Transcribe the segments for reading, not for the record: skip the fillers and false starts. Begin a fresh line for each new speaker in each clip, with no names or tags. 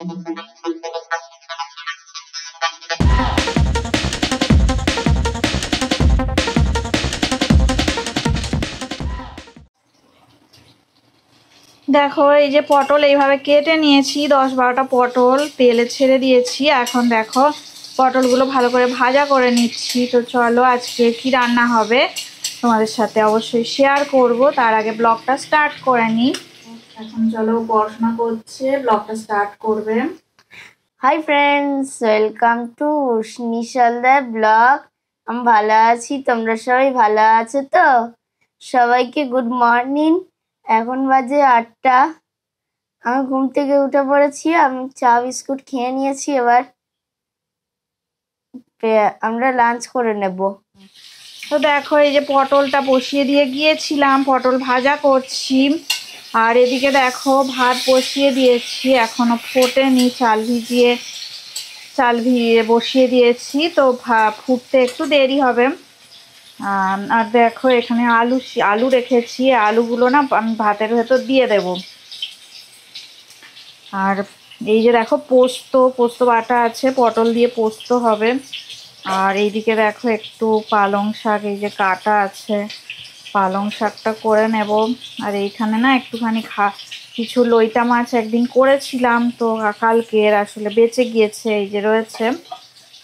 দেখো এই যে পটল এইভাবে কেটে নিয়েছি, 10-12টা পটল তেলে ছেড়ে দিয়েছি। এখন দেখো পটলগুলো ভালো করে ভাজা করে নিচ্ছি। তো চলো আজকে কি রান্না হবে তোমাদের সাথে অবশ্যই শেয়ার করব। তার আগে ব্লগটা স্টার্ট করে নিই। এখন চলো পড়াশোনা করছে, ব্লগটা স্টার্ট করবে।
হাই ফ্রেন্ডস, ওয়েলকাম টু নিশালদার ব্লগ। আমি ভালো আছি, তোমরা সবাই ভালো আছো তো? সবাইকে গুড মর্নিং। এখন বাজে 8টা। আমি ঘুম থেকে উঠে পড়েছি, আমি চা বিস্কুট খেয়ে নিয়েছি। এবার আমরা লাঞ্চ করে নেব।
তো দেখো এই যে পটলটা বসিয়ে দিয়ে গিয়েছিলাম, পটল ভাজা করছি। আর এদিকে দেখো ভাত বসিয়ে দিয়েছি, এখনো ফোটেনি, চাল ভিজিয়ে বসিয়ে দিয়েছি। তো ফুটতে একটু দেরি হবে। আর দেখো এখানে আলু রেখেছি, আলুগুলো না আমি ভাতের ভেতর দিয়ে দেব। আর এই যে দেখো পোস্ত বাটা আছে, পটল দিয়ে পোস্ত হবে। আর এইদিকে দেখো একটু পালং শাক এই যে কাটা আছে, পালং শাকটা করে নেব। আর এইখানে না একটুখানি কিছু লইটা মাছ একদিন করেছিলাম, তো কালকের আসলে বেঁচে গিয়েছে, এই যে রয়েছে।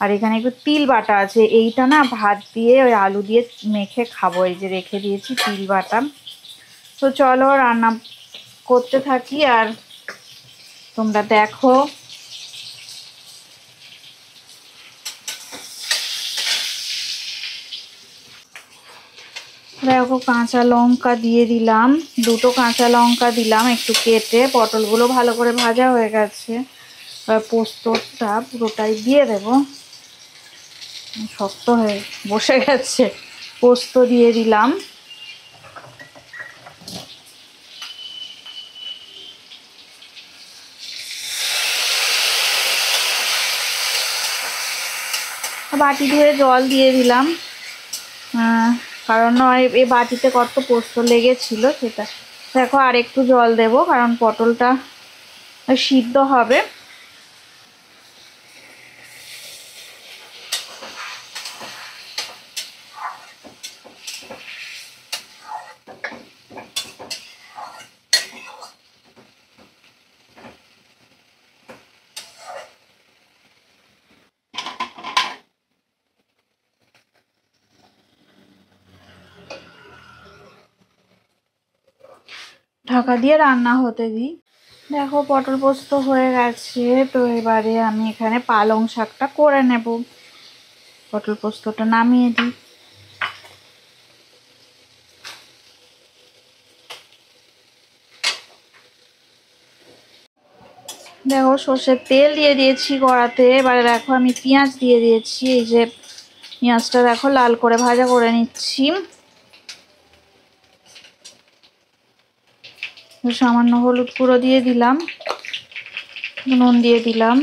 আর এখানে একটু তিল বাটা আছে, এইটা না ভাত দিয়ে ওই আলু দিয়ে মেখে খাবো। এই যে রেখে দিয়েছি তিল বাটা। তো চলো রান্না করতে থাকি আর তোমরা দেখো। দেখো কাঁচা লঙ্কা দিয়ে দিলাম, 2টো কাঁচা লঙ্কা দিলাম একটু কেটে। পটলগুলো ভালো করে ভাজা হয়ে গেছে, এবার পোস্তটা পুরোটাই দিয়ে দেব। শক্ত হয়ে বসে গেছে, পোস্ত দিয়ে দিলাম। বাটি ধুয়ে জল দিয়ে দিলাম, কারণ এই বাটিতে কত পোস্ত লেগেছিল সেটা। দেখো আর একটু জল দেব, কারণ পটলটা সিদ্ধ হবে। ঢাকা দিয়ে রান্না হতে দিই। দেখো পটল পোস্ত হয়ে গেছে। তো এবারে আমি এখানে পালং শাকটা করে নেব। পটল পোস্তটা নামিয়ে দিই। দেখো সর্ষের তেল দিয়ে দিয়েছি কড়াতে। এবারে দেখো আমি পেঁয়াজ দিয়ে দিয়েছি। এই যে পেঁয়াজটা দেখো লাল করে ভাজা করে নিচ্ছি। সামান্য হলুদ গুঁড়ো দিয়ে দিলাম, নুন দিয়ে দিলাম।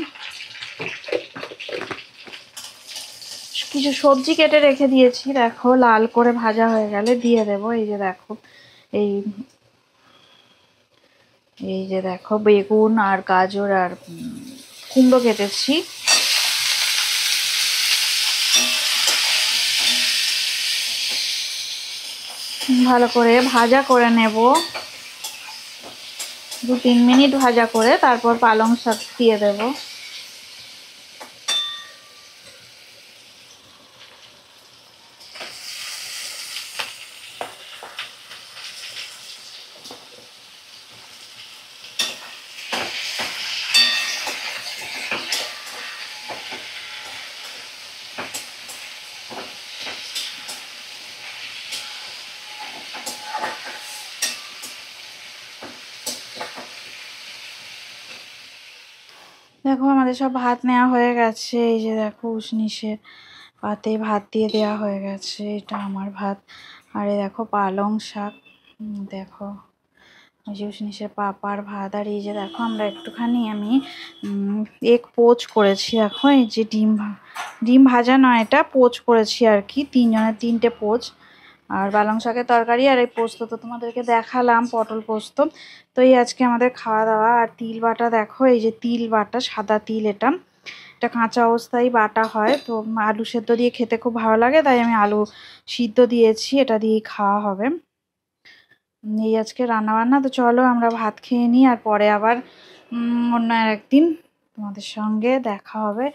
কিছু সবজি কেটে রেখে দিয়েছি, দেখো লাল করে ভাজা হয়ে গেলে দিয়ে দেব। এই যে দেখো এই এই যে দেখো বেগুন আর গাজর আর কুমড়ো কেটেছি। ভালো করে ভাজা করে নেব, 2-3 মিনিট ভাজা করে তারপর পালং শাক দিয়ে দেব। দেখো আমাদের সব ভাত নেওয়া হয়ে গেছে। এই যে দেখো উশনিশের পাতে ভাত দিয়ে দেওয়া হয়ে গেছে, এটা আমার ভাত। আর এই দেখো পালং শাক, দেখো ওই যে উশনিশের পাপার ভাত। আর এই যে দেখো আমরা একটুখানি আমি এগ পোচ করেছি। দেখো এই যে ডিম ভাজা নয়, এটা পোচ করেছি আর কি, 3 জনের 3টে পোচ। আর পালং শাকের তরকারি আর এই পোস্ত তো তোমাদেরকে দেখালাম, পটল পোস্ত। তো এই আজকে আমাদের খাওয়া দাওয়া। আর তিল বাটা দেখো, এই যে তিল বাটা, সাদা তিল, এটা কাঁচা অবস্থায় বাটা হয়। তো আলু সেদ্ধ দিয়ে খেতে খুব ভালো লাগে, তাই আমি আলু সিদ্ধ দিয়েছি, এটা দিয়েই খাওয়া হবে। এই আজকে রান্না বান্না। তো চলো আমরা ভাত খেয়ে নিই, আর পরে আবার অন্য একদিন তোমাদের সঙ্গে দেখা হবে।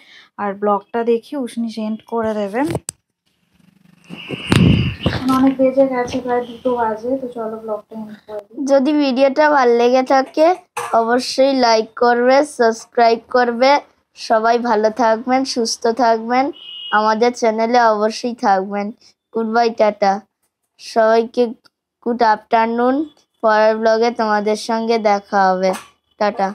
আর ব্লগটা দেখি উষ্ণি সেন্ড করে দেবে। অনেক বেজে গেছে, প্রায় 2টো বাজে। তো চলো ব্লগটা এন্ড করে দিই।
যদি ভিডিওটা ভালো লেগে থাকে অবশ্যই লাইক করবে, সাবস্ক্রাইব করবে। সবাই ভালো থাকবেন, সুস্থ থাকবেন, আমাদের চ্যানেলে অবশ্যই থাকবেন। Good bye, tata. সবাইকে গুড আফটারনুন। পরের ব্লগে তোমাদের সঙ্গে দেখা হবে। টাটা।